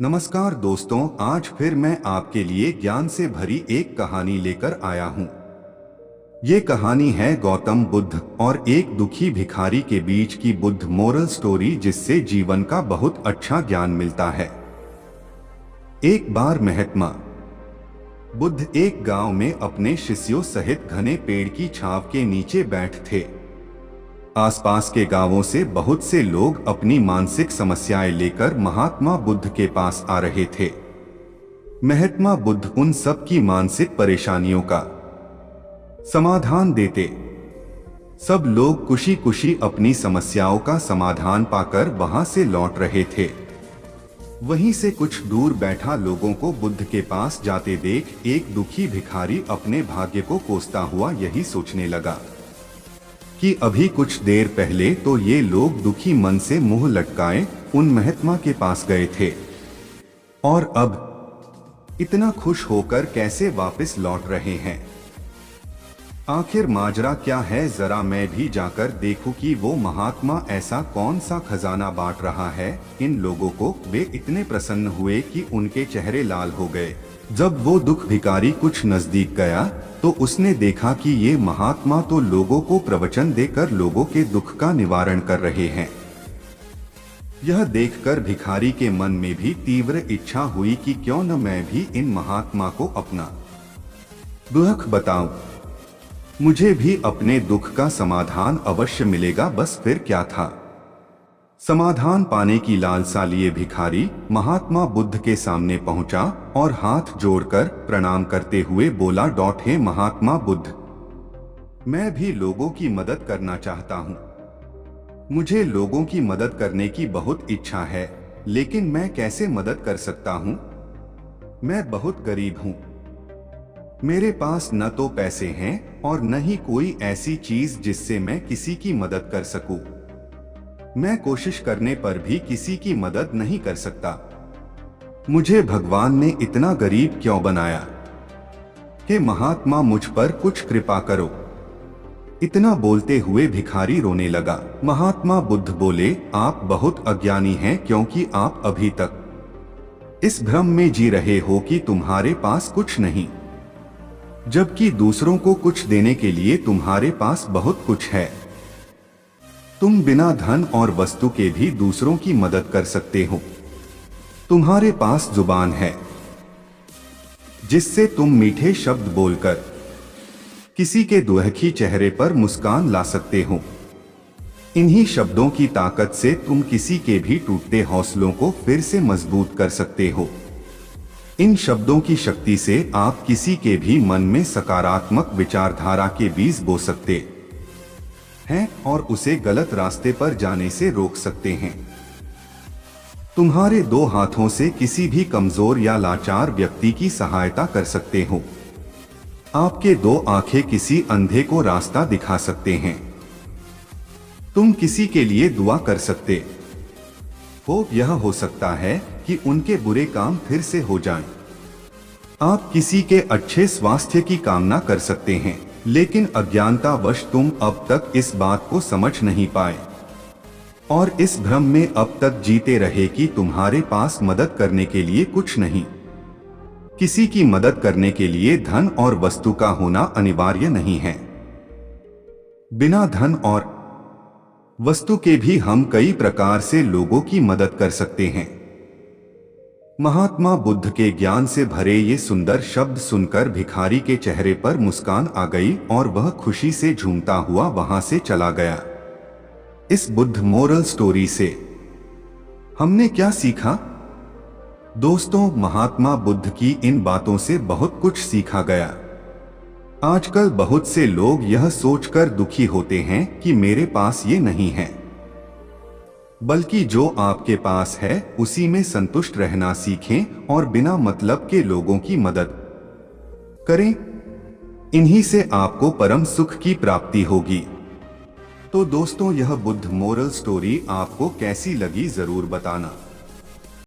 नमस्कार दोस्तों, आज फिर मैं आपके लिए ज्ञान से भरी एक कहानी लेकर आया हूँ। ये कहानी है गौतम बुद्ध और एक दुखी भिखारी के बीच की बुद्ध मोरल स्टोरी, जिससे जीवन का बहुत अच्छा ज्ञान मिलता है। एक बार महात्मा बुद्ध एक गांव में अपने शिष्यों सहित घने पेड़ की छांव के नीचे बैठे थे। आसपास के गांवों से बहुत से लोग अपनी मानसिक समस्याएं लेकर महात्मा बुद्ध के पास आ रहे थे। महात्मा बुद्ध उन सब की मानसिक परेशानियों का समाधान देते। सब लोग खुशी खुशी अपनी समस्याओं का समाधान पाकर वहां से लौट रहे थे। वहीं से कुछ दूर बैठा लोगों को बुद्ध के पास जाते देख एक दुखी भिखारी अपने भाग्य को कोसता हुआ यही सोचने लगा कि अभी कुछ देर पहले तो ये लोग दुखी मन से मुंह लटकाए उन महात्मा के पास गए थे, और अब इतना खुश होकर कैसे वापस लौट रहे हैं। आखिर माजरा क्या है, जरा मैं भी जाकर देखूं कि वो महात्मा ऐसा कौन सा खजाना बांट रहा है इन लोगों को। वे इतने प्रसन्न हुए कि उनके चेहरे लाल हो गए। जब वो दुख भिखारी कुछ नजदीक गया तो उसने देखा कि ये महात्मा तो लोगों को प्रवचन देकर लोगों के दुख का निवारण कर रहे हैं। यह देखकर भिखारी के मन में भी तीव्र इच्छा हुई कि क्यों न मैं भी इन महात्मा को अपना दुख बताऊं। मुझे भी अपने दुख का समाधान अवश्य मिलेगा। बस फिर क्या था, समाधान पाने की लालसा लिए भिखारी महात्मा बुद्ध के सामने पहुंचा और हाथ जोड़कर प्रणाम करते हुए बोला, हे महात्मा बुद्ध, मैं भी लोगों की मदद करना चाहता हूं। मुझे लोगों की मदद करने की बहुत इच्छा है, लेकिन मैं कैसे मदद कर सकता हूं? मैं बहुत गरीब हूं। मेरे पास न तो पैसे हैं और न ही कोई ऐसी चीज जिससे मैं किसी की मदद कर सकूं। मैं कोशिश करने पर भी किसी की मदद नहीं कर सकता। मुझे भगवान ने इतना गरीब क्यों बनाया? हे महात्मा, मुझ पर कुछ कृपा करो। इतना बोलते हुए भिखारी रोने लगा। महात्मा बुद्ध बोले, आप बहुत अज्ञानी हैं, क्योंकि आप अभी तक इस भ्रम में जी रहे हो कि तुम्हारे पास कुछ नहीं, जबकि दूसरों को कुछ देने के लिए तुम्हारे पास बहुत कुछ है। तुम बिना धन और वस्तु के भी दूसरों की मदद कर सकते हो। तुम्हारे पास जुबान है जिससे तुम मीठे शब्द बोलकर किसी के दुखी चेहरे पर मुस्कान ला सकते हो। इन्हीं शब्दों की ताकत से तुम किसी के भी टूटते हौसलों को फिर से मजबूत कर सकते हो। इन शब्दों की शक्ति से आप किसी के भी मन में सकारात्मक विचारधारा के बीज बो सकते हैं और उसे गलत रास्ते पर जाने से रोक सकते हैं। तुम्हारे दो हाथों से किसी भी कमजोर या लाचार व्यक्ति की सहायता कर सकते हो। आपके दो आंखें किसी अंधे को रास्ता दिखा सकते हैं। तुम किसी के लिए दुआ कर सकते हो। यह हो सकता है कि उनके बुरे काम फिर से हो जाएं। आप किसी के अच्छे स्वास्थ्य की कामना कर सकते हैं, लेकिन अज्ञानतावश तुम अब तक इस बात को समझ नहीं पाए और इस भ्रम में अब तक जीते रहे कि तुम्हारे पास मदद करने के लिए कुछ नहीं। किसी की मदद करने के लिए धन और वस्तु का होना अनिवार्य नहीं है। बिना धन और वस्तु के भी हम कई प्रकार से लोगों की मदद कर सकते हैं। महात्मा बुद्ध के ज्ञान से भरे ये सुंदर शब्द सुनकर भिखारी के चेहरे पर मुस्कान आ गई और वह खुशी से झूमता हुआ वहां से चला गया। इस बुद्ध मोरल स्टोरी से हमने क्या सीखा? दोस्तों, महात्मा बुद्ध की इन बातों से बहुत कुछ सीखा गया। आजकल बहुत से लोग यह सोचकर दुखी होते हैं कि मेरे पास ये नहीं है, बल्कि जो आपके पास है उसी में संतुष्ट रहना सीखें और बिना मतलब के लोगों की मदद करें। इन्हीं से आपको परम सुख की प्राप्ति होगी। तो दोस्तों, यह बुद्ध मोरल स्टोरी आपको कैसी लगी जरूर बताना।